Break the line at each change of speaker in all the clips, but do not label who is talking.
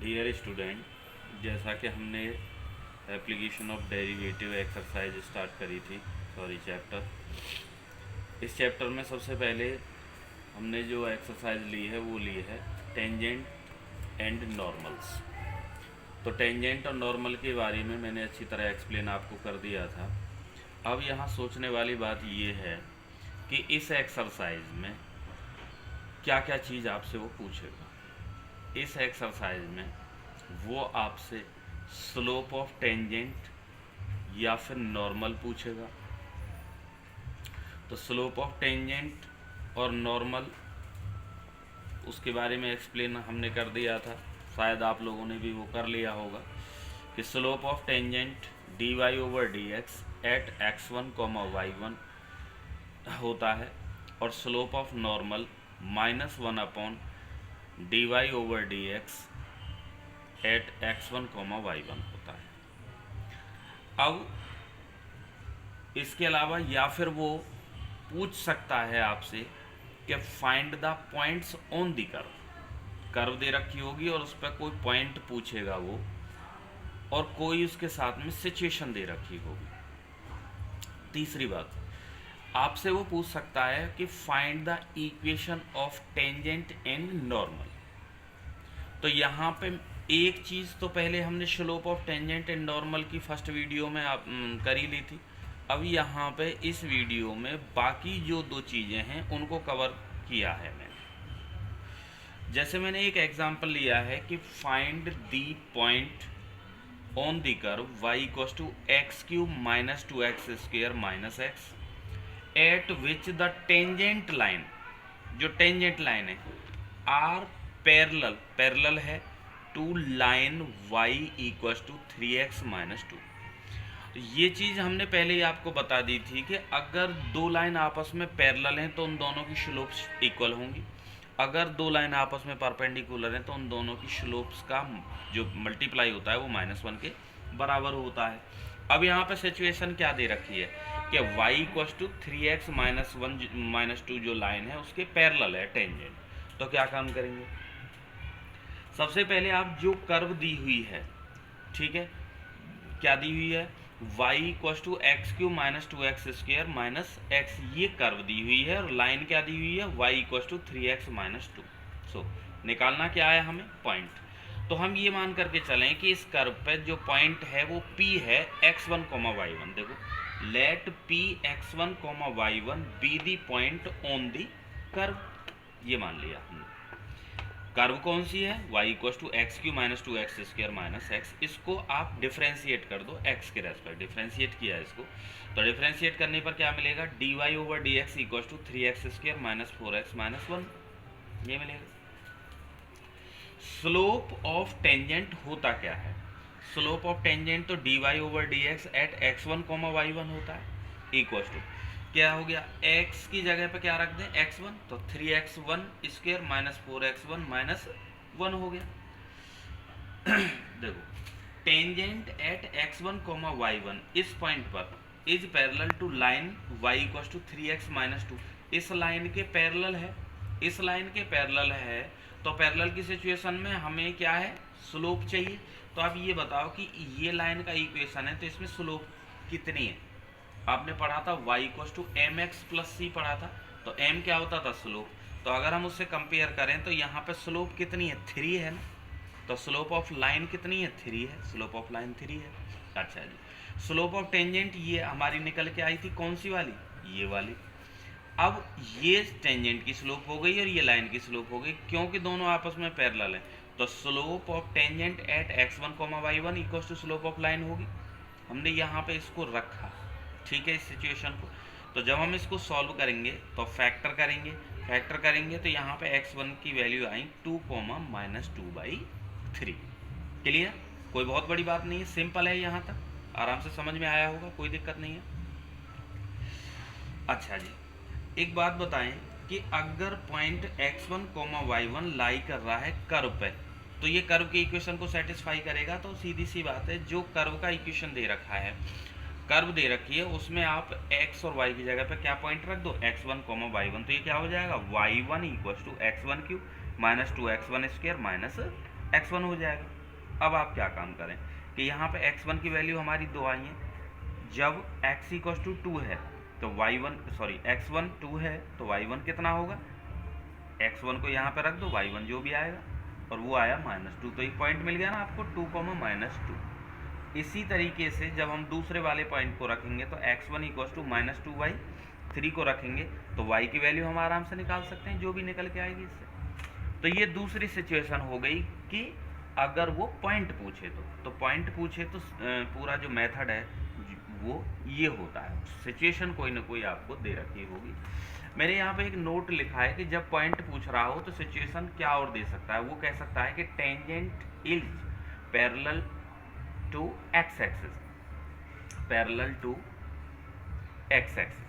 Dear student, जैसा कि हमने application of derivative exercise start करी थी, चैप्टर, इस चैप्टर में सबसे पहले हमने जो एक्सरसाइज ली है वो ली है टेंजेंट एंड नॉर्मल्स। तो टेंजेंट और नॉर्मल के बारे में मैंने अच्छी तरह एक्सप्लेन आपको कर दिया था। अब यहाँ सोचने वाली बात ये है कि इस एक्सरसाइज में क्या क्या चीज़ आपसे वो पूछेगा। इस एक्सरसाइज में वो आपसे स्लोप ऑफ टेंजेंट या फिर नॉर्मल पूछेगा। तो स्लोप ऑफ टेंजेंट और नॉर्मल उसके बारे में एक्सप्लेन हमने कर दिया था, शायद आप लोगों ने भी वो कर लिया होगा कि slope of tangent dy over d x at x1 y one होता है और slope of normal -1 upon dy over d x at x1 y one होता है। अब इसके अलावा या फिर वो पूछ सकता है आपसे कि find the points on the curve दे रखी होगी और उस पर कोई पॉइंट पूछेगा वो, और कोई उसके साथ में सिचुएशन दे रखी होगी। तीसरी बात, आपसे वो पूछ सकता है कि find the equation of tangent and normal. तो यहाँ पे एक चीज़ तो पहले हमने slope of tangent and normal की फर्स्ट वीडियो में आप करी ली थी। अब यहाँ पे इस वीडियो में बाकी जो दो चीज़ें हैं उनको कवर किया है मैंने। जैसे मैंने एक एग्जांपल लिया है कि find the point on the curve y equals to x cube minus 2x² minus x at which the tangent line, जो टेंजेंट लाइन है, आर पैरेलल है to line y equals to 3x minus 2। तो ये चीज़ हमने पहले ही आपको बता दी थी कि अगर दो लाइन आपस में पैरेलल हैं तो उन दोनों की स्लोप्स इक्वल होंगी। अगर दो लाइन आपस में परपेंडिकुलर हैं तो उन दोनों की स्लोप्स का जो मल्टीप्लाई होता है वो -1 के बराबर होता है। अब यहाँ पे सिचुएशन क्या दे रखी है कि y equals to 3x minus 1 minus 2 जो लाइन है उसके पैरेलल है टेंजेंट। तो क्या काम करेंगे, सबसे पहले आप जो कर्व दी हुई है, ठीक है, क्या दी हुई है, y equals to x cube minus 2x² minus x, ये कर्व दी हुई है और लाइन क्या दी हुई है, y equals to 3x minus 2। So निकालना क्या है हमें, पॉइंट। तो हम ये मान करके चलें कि इस कर्व पे जो पॉइंट है वो p है x1 y1। देखो, let p x1 y1 be the point on the curve, ये मान लिया हमने। कर्व कौन सी है, y equals to x cube minus 2x² minus x. इसको आप डिफ्रेंशिएट कर दो x के रेस्पेक्ट, डिफ्रेंशिएट किया इसको, तो डिफ्रेंशिएट करने पर क्या मिलेगा, dy over d x equals to 3x² minus 4x minus 1, ये मिलेगा। स्लोप ऑफ टेंजेंट होता क्या है, स्लोप ऑफ टेंजेंट तो dy over d x at x1 y1 होता है, इक्वल्स टू क्या हो गया, x की जगह पे क्या रख दें, x1, तो 3x1² माइनस 4x1 माइनस 1 हो गया। देखो, टेंजेंट एट x1 y1 इस पॉइंट पर is parallel to line y equals to 3x minus 2। इस लाइन के पैरेलल है, इस लाइन के पैरेलल है, तो पैरेलल की सिचुएशन में हमें क्या है, स्लोप चाहिए। तो आप ये बताओ कि ये लाइन का इक्वेशन है तो इसमें स्लोप कितनी है। आपने पढ़ा था y equals to mx plus c पढ़ा था, तो m क्या होता था, स्लोप। तो अगर हम उससे कंपेयर करें तो यहाँ पे स्लोप कितनी है, 3 है ना, तो स्लोप ऑफ लाइन कितनी है, 3 है, स्लोप ऑफ लाइन 3 है। अच्छा जी, स्लोप ऑफ टेंजेंट ये हमारी निकल के आई थी कौन सी वाली, ये वाली। अब ये टेंजेंट की स्लोप हो गई और ये लाइन की स्लोप हो गई, क्योंकि दोनों आपस में पैरेलल है। तो slope of tangent at x1 y1 equals to slope of line होगी। हमने यहाँ पे इसको रखा, ठीक है, इस सिचुएशन को। तो जब हम इसको सॉल्व करेंगे तो फैक्टर करेंगे तो यहाँ पे x1 की वैल्यू आई 2 माइनस 2/3। क्लियर, कोई बहुत बड़ी बात नहीं है, सिंपल है, यहाँ तक आराम से समझ में आया होगा, कोई दिक्कत नहीं है। अच्छा जी, एक बात बताएं कि अगर पॉइंट x1 y1 लाई कर रहा है कर्व पे, तो ये कर्व के इक्वेशन को सेटिस्फाई करेगा। तो सीधी सी बात है, जो कर्व का इक्वेशन दे रखा है, कर्व दे रखी है, उसमें आप x और y की जगह पे क्या पॉइंट रख दो, x1 y1, तो ये क्या हो जाएगा, y1 equals to x1 cube minus 2x1² minus x1 हो जाएगा। अब आप क्या काम करें कि यहाँ पे x1 की वैल्यू हमारी 2 आई है, जब x इक्वल टू 2 है तो x1 2 है तो y1 कितना होगा, x1 को यहाँ पे रख दो, y1 जो भी आएगा, और वो आया -2, तो एक पॉइंट मिल गया ना आपको 2, -2। इसी तरीके से जब हम दूसरे वाले पॉइंट को रखेंगे तो x1 इक्वल टू -2y, 3 को रखेंगे तो y की वैल्यू हम आराम से निकाल सकते हैं जो भी निकल के आएगी इससे। तो ये दूसरी सिचुएशन हो गई कि अगर वो पॉइंट पूछे तो पॉइंट पूछे तो पूरा जो मेथड है वो ये होता है। सिचुएशन कोई ना कोई आपको दे रखी होगी। मैंने यहाँ पे एक नोट लिखा है कि जब पॉइंट पूछ रहा हो तो सिचुएशन क्या और दे सकता है, वो कह सकता है कि tangent is parallel to x axis, parallel to x axis.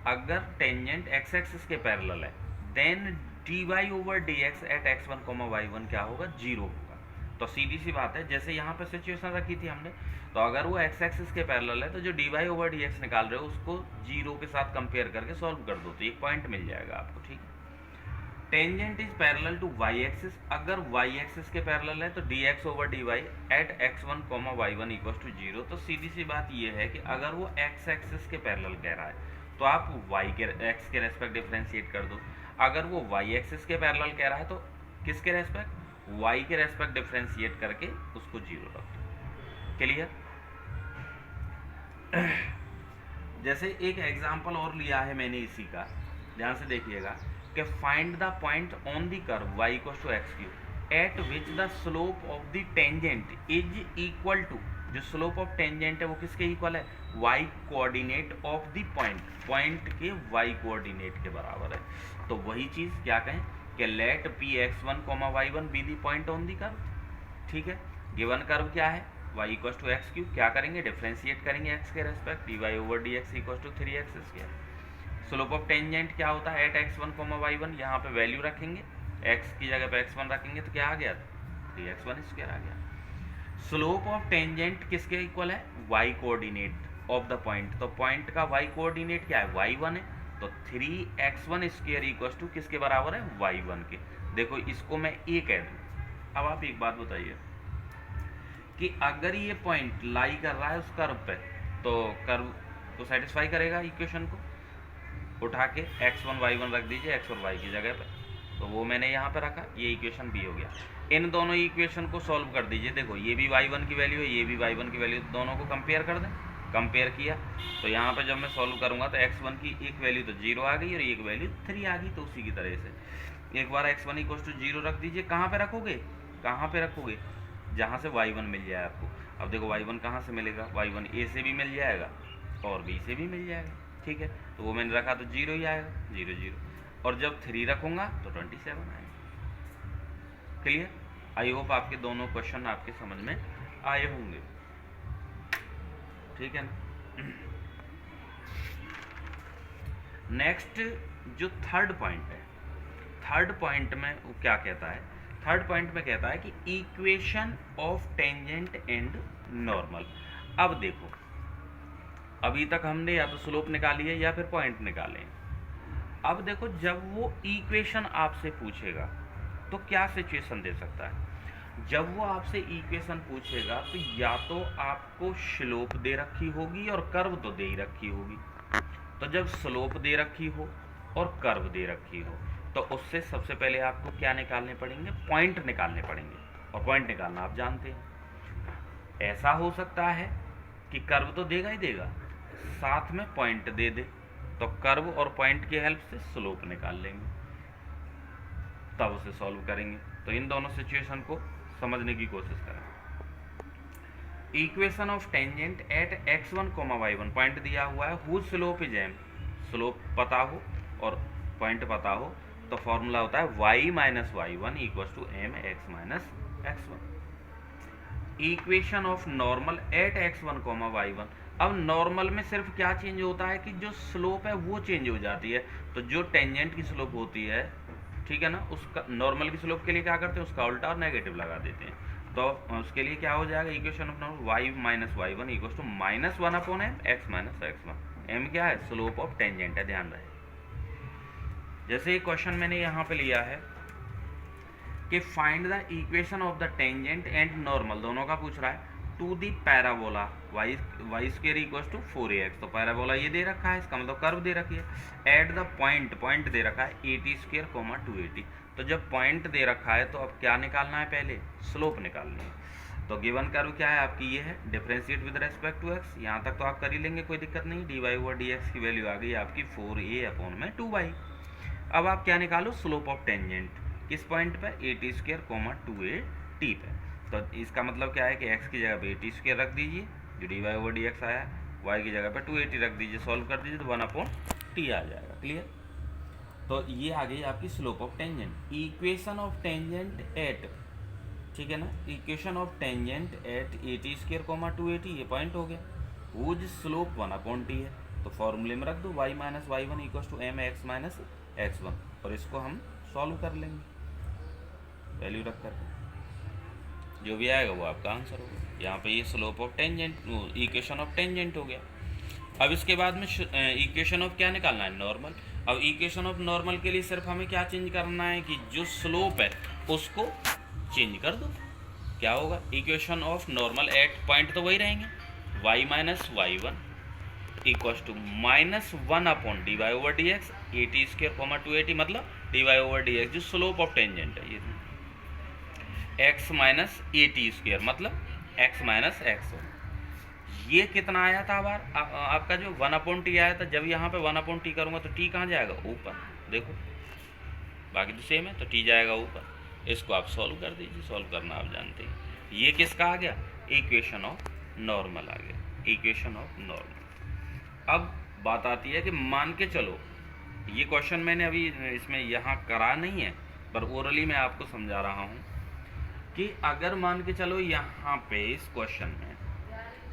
अगर टेंजेंट एक्स एक्सिस के पैरेलल है then dy over dx at x1, y1 क्या होगा, 0 होगा। तो सीधी सी बात है, जैसे यहाँ पे सिचुएशन रखी थी हमने, तो अगर वो एक्स एक्सिस के पैरेलल है तो जो dy ओवर dx निकाल रहे हो उसको 0 के साथ कंपेयर करके सॉल्व कर दो तो एक पॉइंट मिल जाएगा आपको, ठीक है। Tangent is parallel to y axis, अगर y एक्सिस के पैरेलल है तो dx over dy at x1, y1 equal to 0। तो सीधी सी बात ये है कि अगर वो x एक्सिस के पैरेलल कह रहा है तो आप x के रेस्पेक्ट डिफरेंशिएट कर दो। अगर वो y एक्सिस के पैरेलल कह रहा है तो किसके रेस्पेक्ट, y के रेस्पेक्ट डिफरेंशिएट करके उसको 0 रख दो। क्लियर। जैसे एक एग्जांपल और लिया है मैंने इसी का, ध्यान से देखिएगा कि find the point on the curve y equal to x³ at which the slope of the tangent is equal to, जो स्लोप ऑफ टेंजेंट है वो किसके इक्वल है, y coordinate of the point के y कोऑर्डिनेट के बराबर है। तो वही चीज़ क्या कहें कि let p(x1, y1) be the point on the curve. ठीक है, गिवन कर्व क्या है, y इक्वल टू x³, क्या करेंगे, डिफरेंशिएट करेंगे x के respect, dy over dx equal to 3x²। Slope of tangent क्या होता है, एट x1, y1, यहाँ पे वैल्यू रखेंगे, x की जगह पे x1 रखेंगे तो क्या आ गया, 3x1² आ गया। स्लोप ऑफ टेंजेंट किसके इक्वल है, y coordinate of the point, तो पॉइंट का y कोऑर्डिनेट क्या है, y1 है, तो 3x1² इक्वल टू किसके बराबर है, y1 के। देखो इसको मैं a कह दूँ। अब आप एक बात बताइए कि अगर ये पॉइंट लाई कर रहा है उस कर्व पे तो कर्व को सेटिस्फाई करेगा, इक्वेशन को उठा के x1 y1 रख दीजिए x और y की जगह पे, तो वो मैंने यहाँ पे रखा, ये इक्वेशन बी हो गया। इन दोनों इक्वेशन को सॉल्व कर दीजिए, देखो ये भी y1 की वैल्यू है, ये भी y1 की वैल्यू, दोनों को कंपेयर कर दें। कंपेयर किया तो यहाँ पे जब मैं सॉल्व करूँगा तो x1 की एक वैल्यू तो 0 आ गई और एक वैल्यू 3 आ गई। तो उसी की तरह से एक बार x1 इक्वल टू 0 रख दीजिए, कहाँ पे रखोगे, कहाँ पे रखोगे, जहाँ से y1 मिल जाए आपको। अब देखो y1 कहाँ से मिलेगा, y1 a से भी मिल जाएगा और b से भी मिल जाएगा, ठीक है। तो वो मैंने रखा तो 0 ही आएगा, 0 0, और जब 3 रखूँगा तो 27 आएगा। क्लियर। आई होप आपके दोनों क्वेश्चन आपके समझ में आए होंगे, ठीक है ना। नेक्स्ट जो थर्ड पॉइंट है, थर्ड पॉइंट में वो क्या कहता है, थर्ड पॉइंट में कहता है कि equation of tangent and normal. अब देखो अभी तक हमने या तो स्लोप निकाली है या फिर पॉइंट निकाले। अब देखो जब वो इक्वेशन आपसे पूछेगा तो क्या सिचुएशन दे सकता है। जब वो आपसे इक्वेशन पूछेगा तो या तो आपको स्लोप दे रखी होगी और कर्व तो दे ही रखी होगी। तो जब स्लोप दे रखी हो और कर्व दे रखी हो तो उससे सबसे पहले आपको क्या निकालने पड़ेंगे, पॉइंट निकालने पड़ेंगे, और पॉइंट निकालना आप जानते हैं। ऐसा हो सकता है कि कर्व तो देगा ही देगा, साथ में पॉइंट दे दे, तो कर्व और पॉइंट की हेल्प से स्लोप निकाल लेंगे, तब उसे सॉल्व करेंगे। तो इन दोनों सिचुएशन को समझने की कोशिश करें। Equation of tangent at x1, y1, point दिया हुआ है, whose slope is m, slope पता हो और पॉइंट पता हो तो फॉर्मूला होता है y minus y1 equal to mx minus x1। Equation of normal at x1, y1। अब नॉर्मल में सिर्फ क्या चेंज होता है कि जो स्लोप है वो चेंज हो जाती है। तो जो टेंजेंट की स्लोप होती है, ठीक है ना, उसका नॉर्मल की स्लोप के लिए क्या करते हैं, उसका उल्टा और नेगेटिव लगा देते हैं। तो उसके लिए क्या हो जाएगा, equation of normal y minus y1 equal to -1/m x minus x1। m क्या है, स्लोप ऑफ टेंजेंट है, ध्यान रहे। जैसे एक क्वेश्चन मैंने यहाँ पे लिया है कि find the equation of the tangent and normal, दोनों का पूछ रहा है, to the parabola y square equal to 4ax। तो पैराबोला ये दे रखा है, इसका मतलब कर्व दे रखी है। एट द पॉइंट दे रखा है 80 स्क्वायर 280। तो जब पॉइंट दे रखा है तो अब क्या निकालना है, पहले स्लोप निकालनी है। तो गिवन कर्व क्या है आपकी, ये है, differentiate with respect to x. यहाँ तक तो आप कर ही लेंगे, कोई दिक्कत नहीं। dy/dx की वैल्यू आ गई आपकी 4a/2y। अब आप क्या निकालो, स्लोप ऑफ टेंजेंट, किस पॉइंट पे, 80 स्क्वायर 280 पे। तो इसका मतलब क्या है कि x की जगह पे 80 स्क्वायर रख दीजिए, जो dy/dx आया, y की जगह पे 280 रख दीजिए, सॉल्व कर दीजिए तो 1/t आ जाएगा। क्लियर। तो ये आ गई आपकी slope of tangent. Equation of tangent eight, ठीक है ना, equation of tangent eight 80 square 280, ये पॉइंट हो गया। हुज स्लोप 1/t है, तो फॉर्मूले में रख दो y minus y1 equal to mx minus x1, और इसको हम सॉल्व कर लेंगे वैल्यू रख कर, जो भी आएगा वो आपका आंसर होगा। यहाँ पे ये slope of tangent, equation of tangent हो गया। अब इसके बाद में इक्वेशन ऑफ क्या निकालना है, नॉर्मल। अब इक्वेशन ऑफ नॉर्मल के लिए सिर्फ हमें क्या चेंज करना है कि जो स्लोप है उसको चेंज कर दो। क्या होगा, equation of normal at point तो वही रहेंगे, y minus y1 equal to -1/dy/dx 80 square 280, मतलब dy/dx जो स्लोप ऑफ टेंजेंट है, ये x माइनस 80 स्क्वायर मतलब x माइनस x1। ये कितना आया था बार आपका जो 1/t आया था, जब यहाँ पे 1/t करूँगा तो t कहाँ जाएगा, ऊपर। देखो बाकी तो सेम है, तो t जाएगा ऊपर। इसको आप सॉल्व कर दीजिए, सॉल्व करना आप जानते हैं। ये किसका आ गया, इक्वेशन ऑफ नॉर्मल आ गया, इक्वेशन ऑफ नॉर्मल। अब बात आती है कि मान के चलो, ये क्वेश्चन मैंने अभी इसमें यहाँ करा नहीं है, पर ओरली मैं आपको समझा रहा हूँ कि अगर मान के चलो यहाँ पे इस क्वेश्चन में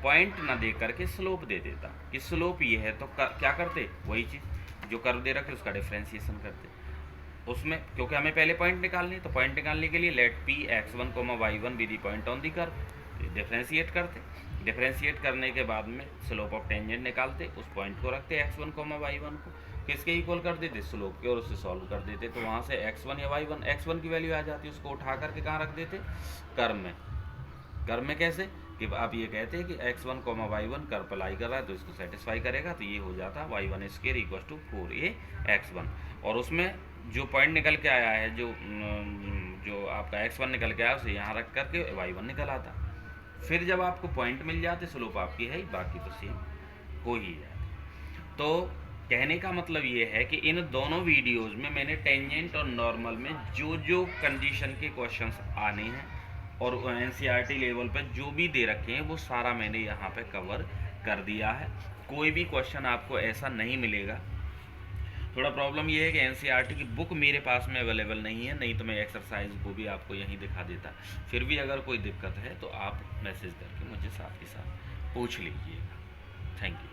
पॉइंट ना दे करके स्लोप दे देता कि स्लोप ये है, तो क्या करते, वही चीज़ जो कर्व दे रखे उसका डिफरेंशिएशन करते उसमें, क्योंकि हमें पहले पॉइंट निकालनी है। तो पॉइंट निकालने के लिए let p x1, y1 be the point on the curve, differentiate करते। डिफरेंशिएट करने के बाद में स्लोप ऑफ टेंजेंट निकालते, उस पॉइंट को रखते x1, y1 को किसके इक्वल कर देते, स्लोप के, और उससे सॉल्व कर देते। तो वहाँ से x1 या x1 की वैल्यू आ जाती, उसको उठा करके कहाँ रख देते, कर्व में। कर्व में कैसे कि आप ये कहते हैं कि x1, y1 कर्व अप्लाई कर रहा है तो इसको सेटिस्फाई करेगा, तो ये हो जाता y1 square equal to 4ax1। और उसमें जो पॉइंट निकल के आया है, जो आपका x1 निकल के आया, उसे यहाँ रख करके y1 निकल आता। फिर जब आपको पॉइंट मिल जाते, स्लोप आपकी है, बाकी तो सेम हो ही जाती। तो कहने का मतलब ये है कि इन दोनों वीडियोज़ में मैंने टेंजेंट और नॉर्मल में जो कंडीशन के क्वेश्चंस आने हैं और NCERT लेवल पर जो भी दे रखे हैं वो सारा मैंने यहाँ पे कवर कर दिया है। कोई भी क्वेश्चन आपको ऐसा नहीं मिलेगा। थोड़ा प्रॉब्लम ये है कि NCERT की बुक मेरे पास में अवेलेबल नहीं है, नहीं तो मैं एक्सरसाइज को भी आपको यहीं दिखा देता। फिर भी अगर कोई दिक्कत है तो आप मैसेज करके मुझे साथ ही साथ पूछ लीजिएगा। Thank you.